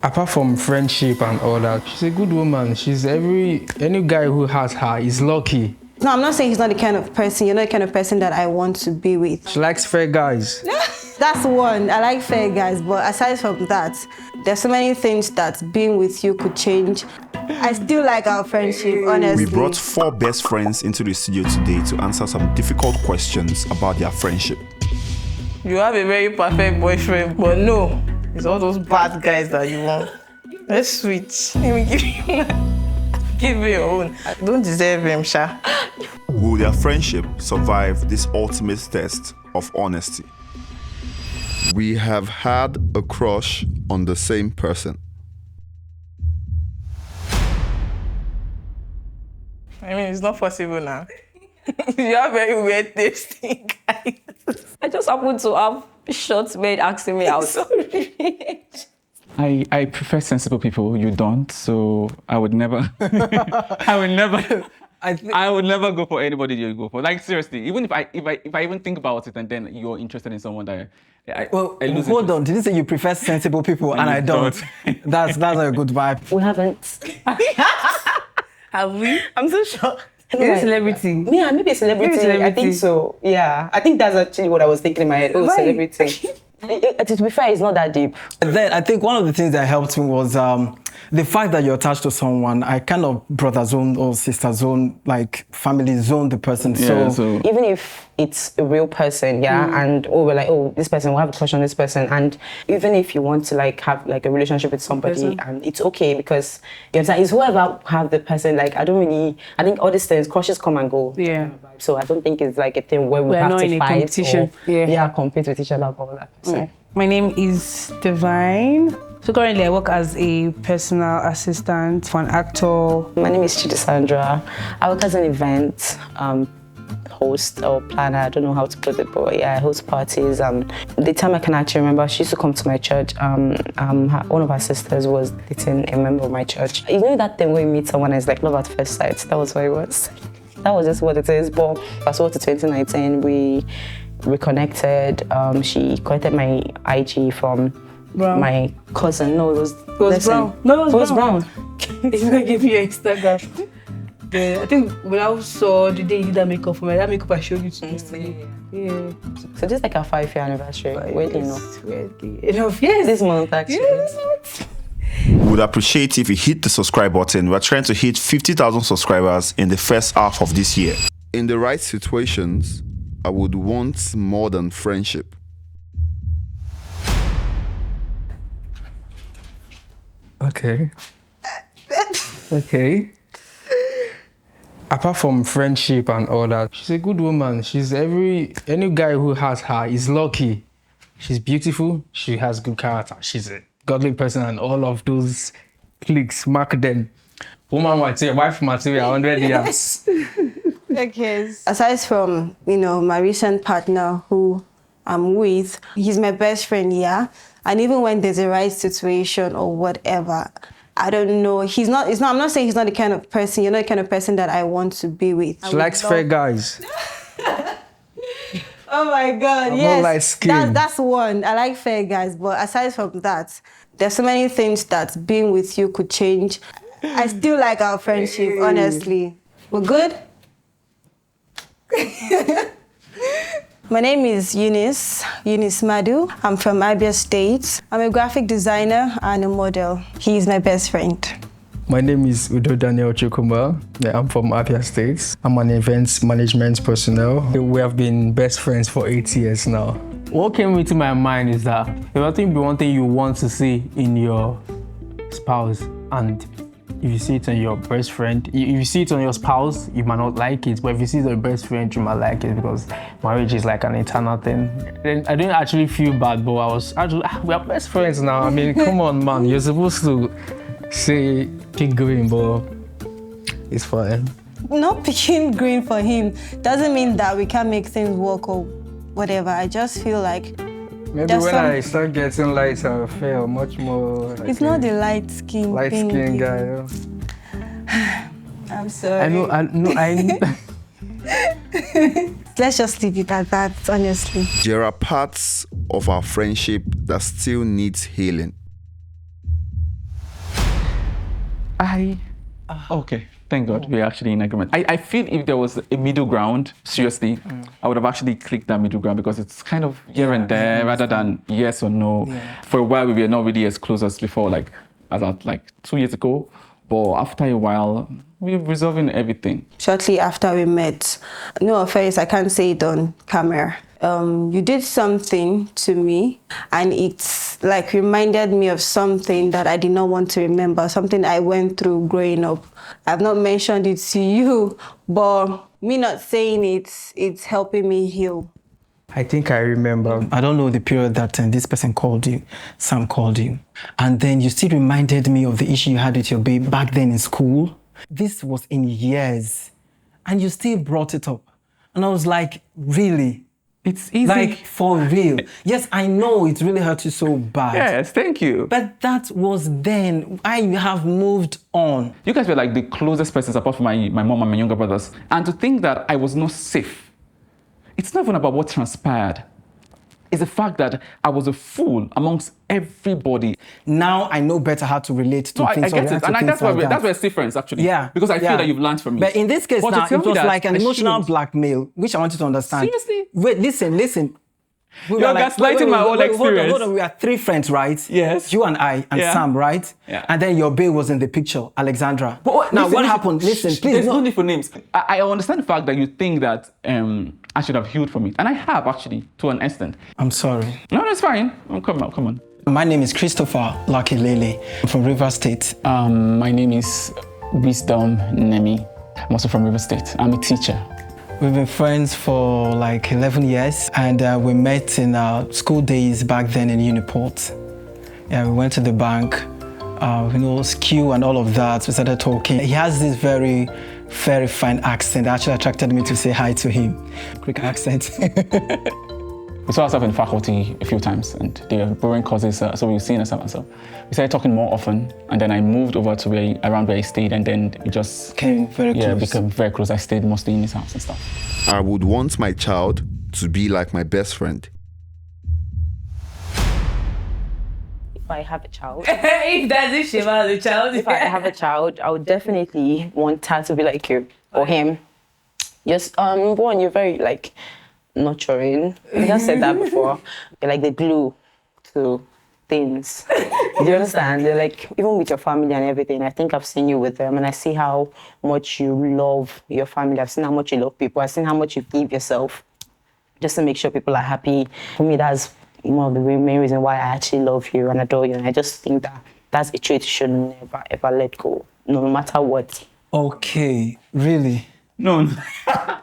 Apart from friendship and all that, she's a good woman. Any guy who has her is lucky. No, I'm not saying he's not the kind of person. You're not the kind of person that I want to be with. She likes fair guys. That's one. I like fair guys, but aside from that, there's so many things that being with you could change. I still like our friendship, honestly. We brought 4 best friends into the studio today to answer some difficult questions about their friendship. You have a very perfect boyfriend, but no, it's all those bad guys that you want. Let's switch. Let me give you give me your own. I don't deserve him, Sha. Will their friendship survive this ultimate test of honesty? We have had a crush on the same person. I mean, it's not possible now. You have very weird tasting guys. I just happen to have short men asking me out. Sorry. I prefer sensible people. You don't, so I would never. I would never go for anybody you go for. Like seriously, even if I even think about it and then you're interested in someone that Hold on. Did you say you prefer sensible people and I don't? That's a good vibe. We haven't. Have we? I'm so shocked. Maybe celebrity. Yeah, maybe a celebrity. I think so. Yeah, I think that's actually what I was thinking in my head. Oh, Right. celebrity. To be fair, it's not that deep. Then I think one of the things that helped me was the fact that you're attached to someone. I kind of brother zone or sister zone, like family zone the person. Yeah, so Even if it's a real person, and we're like, this person, we'll have a crush on this person, and even if you want to like have like a relationship with somebody, and it's okay because it's whoever have the person. Like I think all these things, crushes come and go. Yeah. So I don't think it's like a thing where we We're have not to in a fight competition. or compete with each other about that person. My name is Divine. So currently I work as a personal assistant for an actor. My name is Chidi Sandra. I work as an event host or planner. I don't know how to put it, but I host parties. The time I can actually remember, she used to come to my church. One of her sisters was dating a member of my church. You know that thing where you meet someone and it's like love at first sight? That was what it was. That was just what it is. But fast forward to 2019, we reconnected. She collected my IG from Brown. my cousin. No, it was Brown. No, it was Brown. It's gonna give you Instagram. I think when I saw the day you did that makeup for me, that makeup I showed you to yesterday. Yeah. So this is like our 5-year anniversary. Weirdly enough. Enough, yes. This month actually. Yes. We would appreciate if you hit the subscribe button. We're trying to hit 50,000 subscribers in the first half of this year. In the right situations, I would want more than friendship. Okay. Okay. Apart from friendship and all that, she's a good woman. Any guy who has her is lucky. She's beautiful. She has good character. She's a godly person, and all of those clicks mark them. Woman material, wife material, 100 years. Okay. Aside from, my recent partner who I'm with, he's my best friend, and even when there's a right situation or whatever, I don't know. I'm not saying he's not the kind of person. You're not the kind of person that I want to be with. She likes fair guys. Oh my God, I'm yes. not light skinned. That's one. I like fair guys, but aside from that, there's so many things that being with you could change. I still like our friendship, honestly. We're good? My name is Eunice Madu. I'm from Abia State. I'm a graphic designer and a model. He's my best friend. My name is Udo Daniel Chukwuma. I'm from Abia State. I'm an events management personnel. We have been best friends for 8 years now. What came into my mind is that there will be one thing you want to see in your spouse, and if you see it on your best friend, if you see it on your spouse, you might not like it, but if you see it on your best friend, you might like it, because marriage is like an eternal thing. And I didn't actually feel bad, but I was actually, we are best friends now. I mean, come on, man, you're supposed to say keep going, but it's fine. Not picking green for him doesn't mean that we can't make things work or whatever. I just feel like maybe when I start getting lighter, I feel much more. It's not the light skin. Light skin guy. Yeah. I'm sorry. I know. Let's just leave it at that, honestly. There are parts of our friendship that still needs healing. Okay, thank God we're actually in agreement. I feel if there was a middle ground, seriously, I would have actually clicked that middle ground because it's kind of here and there rather than yes or no. Yeah. For a while, we were not really as close as before, like 2 years ago. But after a while, we're resolving everything. Shortly after we met, no offense, I can't say it on camera. You did something to me and it's like reminded me of something that I did not want to remember, something I went through growing up. I've not mentioned it to you, but me not saying it's helping me heal. I think I remember. I don't know the period that this person called you, Sam called you. And then you still reminded me of the issue you had with your babe back then in school. This was in years. And you still brought it up. And I was like, really? It's easy. Like, for real? Yes, I know it really hurt you so bad. Yes, thank you. But that was then. I have moved on. You guys were like the closest persons apart from my mom and my younger brothers. And to think that I was not safe, it's not even about what transpired. It's the fact that I was a fool amongst everybody. Now I know better how to relate to things. I get it. And that's where it's different, actually. Yeah. Because I feel that you've learned from me. But in this case now, it was like an emotional shouldn't. blackmail, which I want you to understand. Seriously? Wait, listen. You're gaslighting my whole experience. Hold on, we are 3 friends, right? Yes. You and I and Yeah. Sam, right? Yeah. And then your babe was in the picture, Alexandra. But Now, listen, what happened? Listen, please. There's no need for names. I understand the fact that you think that I should have healed from it. And I have, actually, to an extent. I'm sorry. No, it's fine. Come on. My name is Christopher Lucky Lele. I'm from River State. My name is Wisdom Nemi. I'm also from River State. I'm a teacher. We've been friends for like 11 years and we met in our school days back then in Uniport. Yeah, we went to the bank, skew and all of that. We started talking. He has this very, very fine accent that actually attracted me to say hi to him. Greek accent. We saw ourselves in faculty a few times and they were borrowing courses, so we were seeing ourselves. So we started talking more often and then I moved over to around where he stayed and then we just became very close. I stayed mostly in his house and stuff. I would want my child to be like my best friend. If I have a child, If that's if she has a child. if I have a child, I would definitely want her to be like you or him. Just one, you're very like nurturing. I just said that before. You're like the glue to things. Do you understand? You're like, even with your family and everything, I think I've seen you with them and I see how much you love your family. I've seen how much you love people. I've seen how much you give yourself just to make sure people are happy. For me, that's one of the main reasons why I actually love you and adore you. And I just think that that's a trait you should never, ever let go, no matter what. Okay, really? No.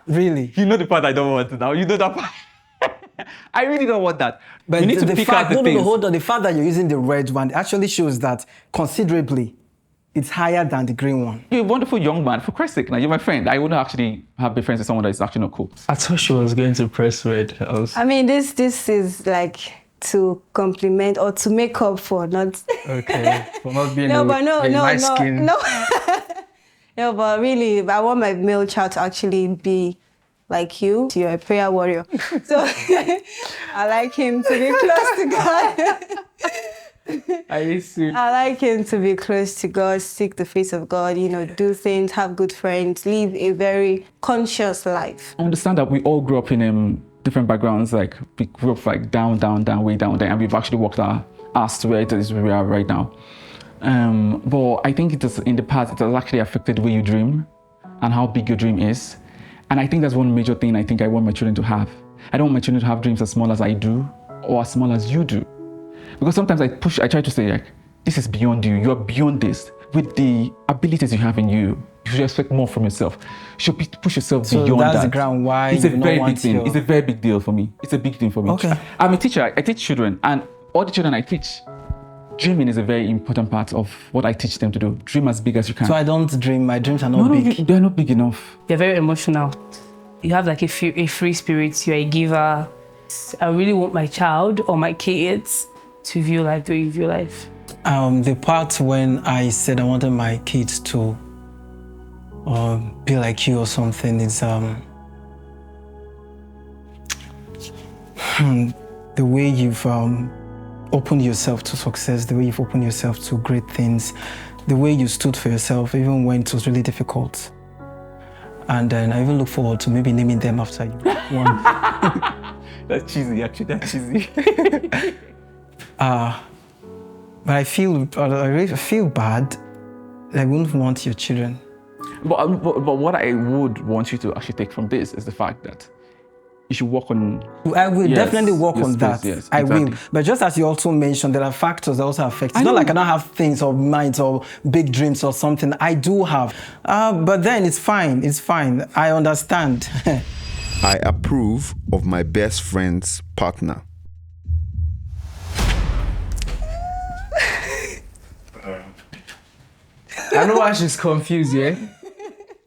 Really? You know the part I don't want now. You know that part. I really don't want that. But you need to pick out the things. hold on. The fact that you're using the red one actually shows that considerably it's higher than the green one. You're a wonderful young man. For Christ's sake, now you're my friend. I wouldn't actually be friends with someone that is actually not cool. I thought she was going to press red. I mean, this is like to compliment or to make up for not. Okay, for not being No, but no. skin. No, but really, I want my male child to actually be like you. You're a prayer warrior. So I like him to be close to God. I like him to be close to God, seek the face of God, do things, have good friends, live a very conscious life. I understand that we all grew up in different backgrounds. Like we grew up like down, way down there, and we've actually worked our ass to where it is we are right now. But I think in the past, it has actually affected the way you dream and how big your dream is. And I think that's one major thing I think I want my children to have. I don't want my children to have dreams as small as I do or as small as you do. Because sometimes I try to say like, this is beyond you. You're beyond this. With the abilities you have in you, you should expect more from yourself. You should push yourself beyond that. So that's the ground why it's a very big thing. It's a very big deal for me. It's a big thing for me. Okay. I'm a teacher. I teach children, and all the children I teach, dreaming is a very important part of what I teach them to do. Dream as big as you can. So I don't dream. My dreams are not big. They're not big enough. You're very emotional. You have like a free spirit. You're a giver. I really want my child or my kids to view life the way you view life. The part when I said I wanted my kids to be like you or something is the way you've opened yourself to success, the way you've opened yourself to great things, the way you stood for yourself, even when it was really difficult. And then I even look forward to maybe naming them after you. One. That's cheesy, actually. That's cheesy. But I really feel bad. I wouldn't want your children. But what I would want you to actually take from this is the fact that you should work on. I will definitely work on that. Yes, I exactly. will. But just as you also mentioned, there are factors that also affect. It's not like I don't have things or minds or big dreams or something. I do have. But then it's fine. It's fine. I understand. I approve of my best friend's partner. I know why she's confused, yeah?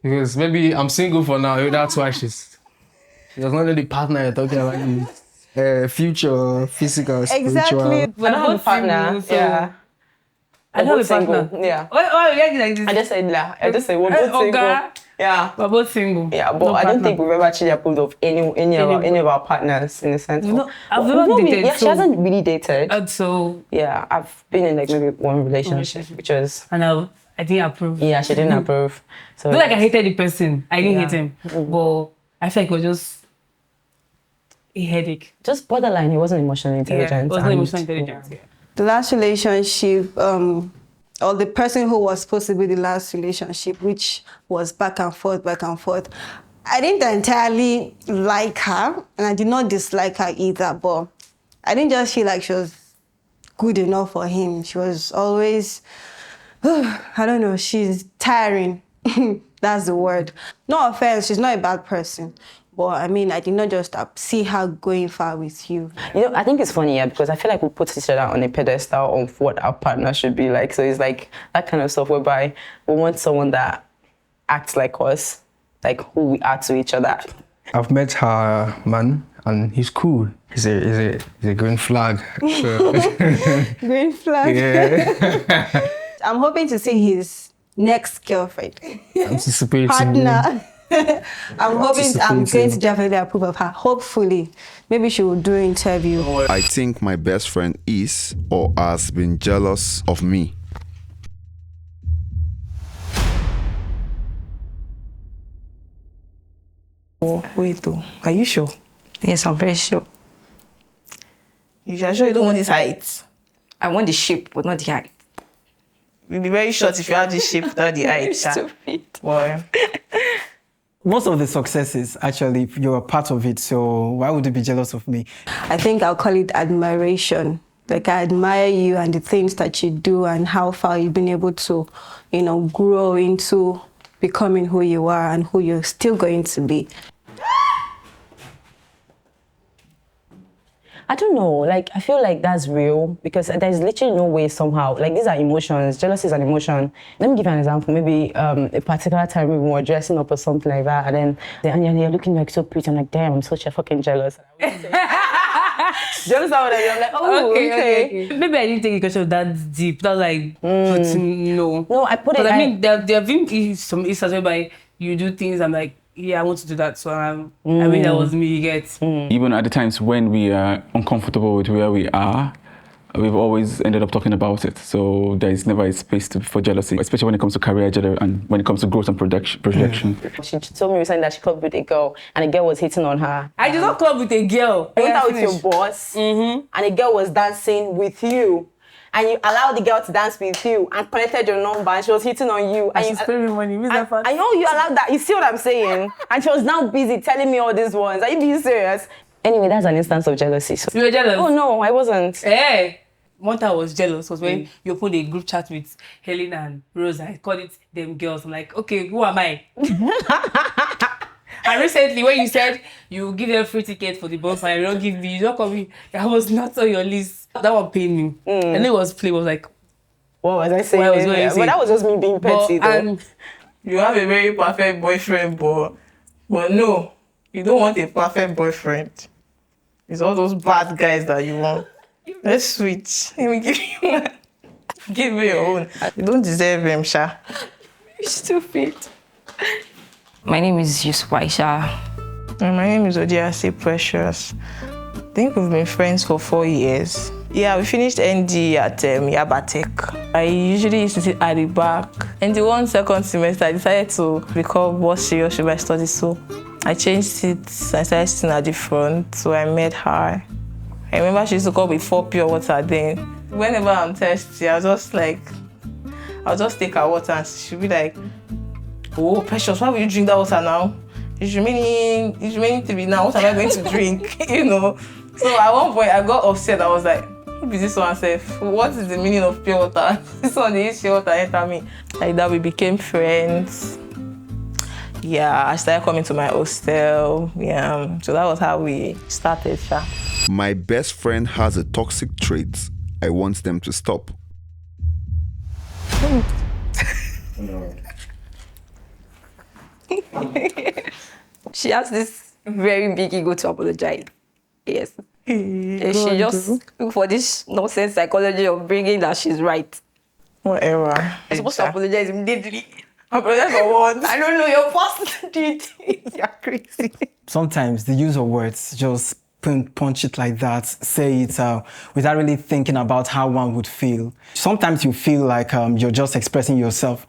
Because maybe I'm single for now, that's why she's not really the partner you're talking about. Future, physical, spiritual. Exactly. I don't have a partner. so- Yeah. I don't have a Single. partner. Yeah. Why you like like this? I just said that. I just said we're both single. Okay. Yeah. We're both single. Yeah, but No I don't partner. think we've ever actually approved of any of our partners in the sense. No, of, I've Well, never we've not dated, Yeah, she so- hasn't really dated. So, Yeah, I've been in like maybe one relationship, which was and I didn't approve. yeah, she didn't approve. So Not like I hated the person. I didn't Yeah. hate him. But I feel like it was just a headache. just borderline. He wasn't emotionally intelligent. Yeah, it wasn't and- emotional intelligence. Yeah. The last relationship, or the person who was supposed to be the last relationship, which was back and forth, I didn't entirely like her, and I did not dislike her either, but I didn't just feel like she was good enough for him. She was always, I don't know, she's tiring. That's the word. No offense, she's not a bad person. But I mean, I did not just see her going far with you. You know, I think it's funny, yeah, because I feel like we put each other on a pedestal of what our partner should be like. So it's like that kind of stuff whereby we want someone that acts like us, like who we are to each other. I've met her man and he's cool. He's a green flag. So, Green flag. yeah. I'm hoping to see his next girlfriend. Anticipating. Partner. I'm going to Anticipating. definitely approve of her. Hopefully. Maybe she will do interview. I think my best friend is or has been jealous of me. Oh, wait, are you sure? Yes, I'm very sure. You are sure you don't want this height? I want the shape, but not the height. You'll be very short if you have this shape without the height. Sha. Stupid. Boy. Most of the successes, actually, you're a part of it. So why would you be jealous of me? I think I'll call it admiration. Like, I admire you and the things that you do and how far you've been able to, grow into becoming who you are and who you're still going to be. I don't know, like, I feel like that's real because there's literally no way somehow, like, these are emotions. Jealousy is an emotion. Let me give you an example. Maybe a particular time we were dressing up or something like that, and then you're looking like so pretty. I'm like, damn, I'm such a fucking jealous. Jealous of that. I'm like, oh, okay. Maybe I didn't take the question that deep. That was like, no. No, I put it. But I mean, there have been some instances whereby you do things, I'm like, yeah, I want to do that. So I mean, that was me, you get. Even at the times when we are uncomfortable with where we are, we've always ended up talking about it. So there is never a space for jealousy, especially when it comes to career and when it comes to growth and projection. She told me recently that she clubbed with a girl and a girl was hitting on her. I did not club with a girl. You went out with your boss and a girl was dancing with you. And you allowed the girl to dance with you and collected your number and she was hitting on you. And she's paying me money. I know you allowed that. You see what I'm saying? And she was now busy telling me all these ones. Are you being serious? Anyway, that's an instance of jealousy. So. You were jealous? Oh, no, I wasn't. Hey! One time I was jealous was when you opened a group chat with Helen and Rosa. I called it them girls. I'm like, okay, who am I? And recently, when you said you give them free ticket for the bonfire, you don't call me. I was not on your list. That one pained me. And it was play. Was like, what was I saying? But that was just me being petty, though. And you have a very perfect boyfriend, but no, you don't want a perfect boyfriend. It's all those bad guys that you want. Let's switch. Let me give you one. Give me your own. You don't deserve him, Sha. You're stupid. My name is Yusuf Aisha. And my name is Odiase Precious. I think we've been friends for 4 years. Yeah, we finished ND at Yaba Tech. I usually used to sit at the back. And the second semester, I decided to become more serious with my studies. So I changed seats. I started sitting at the front. So I met her. I remember she used to call me 4 pure water then. Whenever I'm thirsty, I'll just take her water and she'll be like, oh, Precious, why will you drink that water now? It's remaining to be now. What am I going to drink? You know? So at one point, I got upset. I was like, who is this one? What is the meaning of pure water? This one, they use pure water enter me. Like that, we became friends. Yeah, I started coming to my hostel. Yeah, so that was how we started. My best friend has a toxic trait. I want them to stop. She has this very big ego to apologize. Yes. And she just look for this nonsense psychology of bringing that she's right. Whatever. You're supposed to apologize immediately. Apologize for what? I don't know, your past did. You're crazy. Sometimes the use of words, just punch it like that, say it without really thinking about how one would feel. Sometimes you feel like you're just expressing yourself,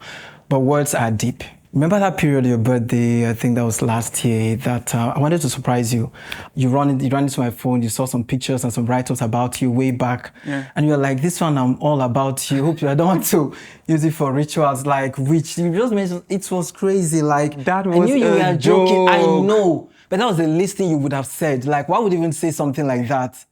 but words are deep. Remember that period of your birthday, I think that was last year, that I wanted to surprise you. You ran into my phone, you saw some pictures and some write-ups about you way back. Yeah. And you're like, this one, I'm all about you. Hope you, I don't want to use it for rituals like which you just mentioned. It was crazy. Like, that was I knew you were joke. joking. I know. But that was the least thing you would have said. Like, why would you even say something like that?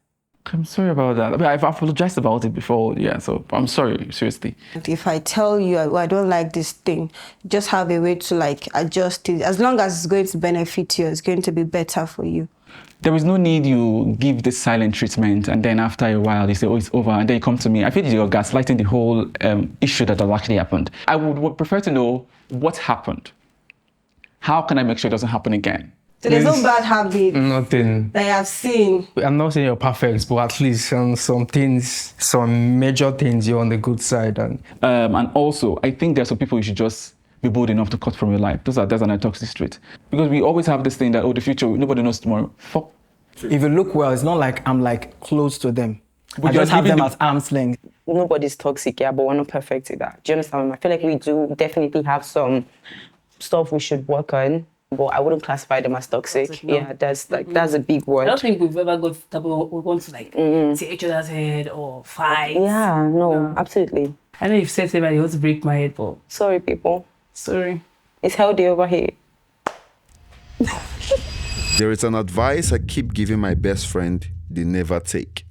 I'm sorry about that. I mean, I've apologized about it before, yeah, so I'm sorry, seriously. If I tell you I don't like this thing, just have a way to like adjust it. As long as it's going to benefit you, it's going to be better for you. There is no need you give this silent treatment and then after a while you say, oh, it's over, and then you come to me. I feel you're gaslighting the whole issue that has actually happened. I would prefer to know what happened. How can I make sure it doesn't happen again? So there's no bad habit. Nothing. That I have seen. I'm not saying you're perfect, but at least some things, some major things, you're on the good side. And also, I think there's some people you should just be bold enough to cut from your life. That's an toxic trait. Because we always have this thing that, oh, the future, nobody knows tomorrow. Fuck. If you look well, it's not like I'm like close to them. But I just have them at arm's length. Nobody's toxic, yeah, but we're not perfect at that. Do you understand? I feel like we do definitely have some stuff we should work on. But I wouldn't classify them as toxic. No. Yeah, that's a big word. I don't think we've ever got that we want to like see each other's head or fight. Yeah, no, absolutely. I know you've said to me you want to break my head, but sorry, people. Sorry. It's healthy over here. There is an advice I keep giving my best friend, they never take.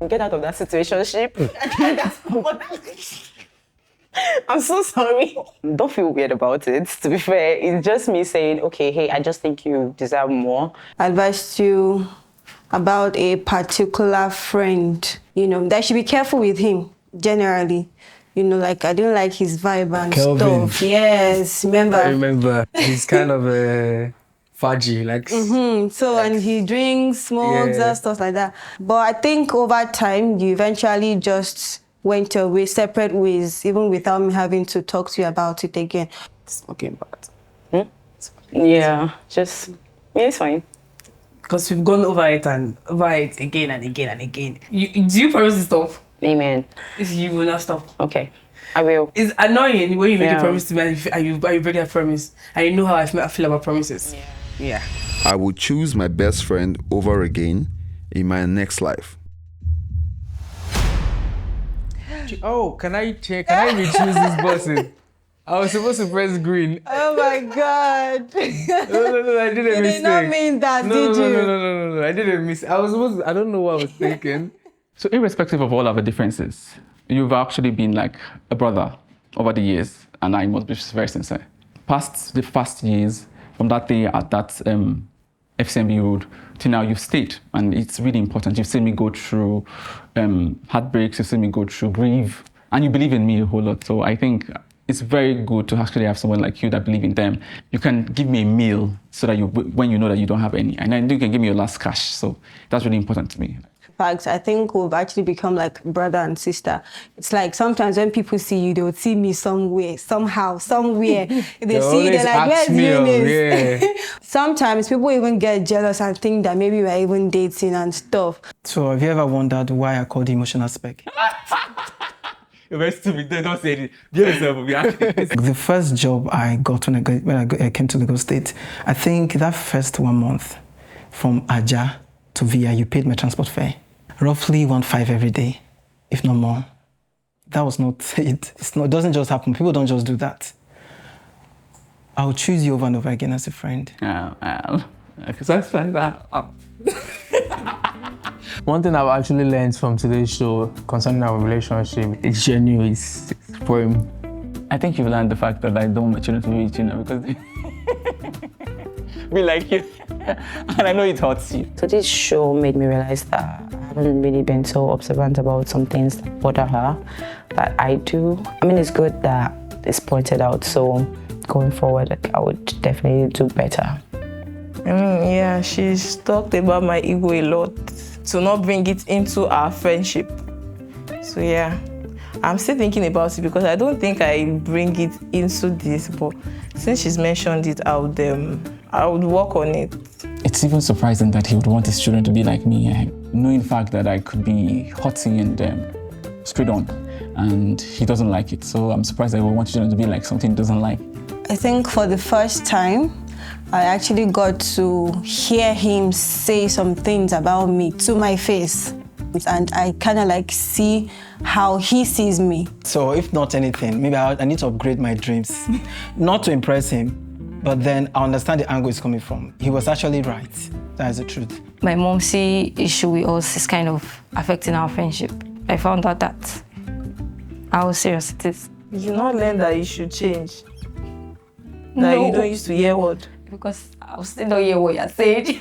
Get out of that situationship. I'm so sorry. Don't feel weird about it, to be fair. It's just me saying, okay, hey, I just think you deserve more. Advice to you about a particular friend, that should be careful with him, generally. Like I didn't like his vibe and Kelvin. Stuff. Yes, remember? I remember. He's kind of a fudgy, like. So, and he drinks, smokes, and stuff like that. But I think over time, you eventually just went your way, separate ways, even without me having to talk to you about it again. Smoking bad. Yeah, it's fine. Because we've gone over it again and again and again. Do you promise to stop? Amen. You will not stop. Okay, I will. It's annoying when you make a promise to me and you break that promise. And you know how I feel about promises. Yeah. I would choose my best friend over again in my next life. Oh, can I re-choose this button? I was supposed to press green. Oh my God. No, I did a mistake. You did not mean that, did you? No, I did a mistake. I don't know what I was thinking. So irrespective of all our differences, you've actually been like a brother over the years, and I must be very sincere. The past years, from that day at that FCMB road till now, you've stayed, and it's really important. You've seen me go through heartbreaks, you've seen me go through grief, and you believe in me a whole lot. So I think it's very good to actually have someone like you that believe in them. You can give me a meal so that when you know that you don't have any, and then you can give me your last cash. So that's really important to me. fact, I think we've actually become like brother and sister. It's like sometimes when people see you, they would see me somewhere, somehow, somewhere. They see you, they're like, where's Eunice? Yeah. Sometimes people even get jealous and think that maybe we're even dating and stuff. So have you ever wondered why I call the emotional spec? You're very stupid. Don't say it. Be yourself. Be acting. The first job I got when I came to Lagos State, I think that first 1 month from Aja to Via, you paid my transport fare. Roughly 1.5 every day, if not more. That was not it. It doesn't just happen. People don't just do that. I'll choose you over and over again as a friend. That's like that. One thing I've actually learned from today's show concerning our relationship is genuine, it's firm. I think you've learned the fact that I don't want children to be with you now because they be like you. And I know it hurts you. So this show made me realize that I haven't really been so observant about some things that bother her, but I do. I mean, it's good that it's pointed out, so going forward, I would definitely do better. I mean, yeah, she's talked about my ego a lot, to not bring it into our friendship. So yeah, I'm still thinking about it because I don't think I bring it into this, but since she's mentioned it, I would work on it. It's even surprising that he would want his children to be like me, knowing the fact that I could be haughty and straight on, and he doesn't like it. So I'm surprised that he would want children to be like something he doesn't like. I think for the first time, I actually got to hear him say some things about me to my face. And I kind of like see how he sees me. So if not anything, maybe I need to upgrade my dreams. Not to impress him, but then I understand the angle he's coming from. He was actually right. That is the truth. My mom's issue with us is kind of affecting our friendship. I found out that how serious it is. You should not learn that you should change. That you don't used to hear what? Because I still don't hear what you're saying.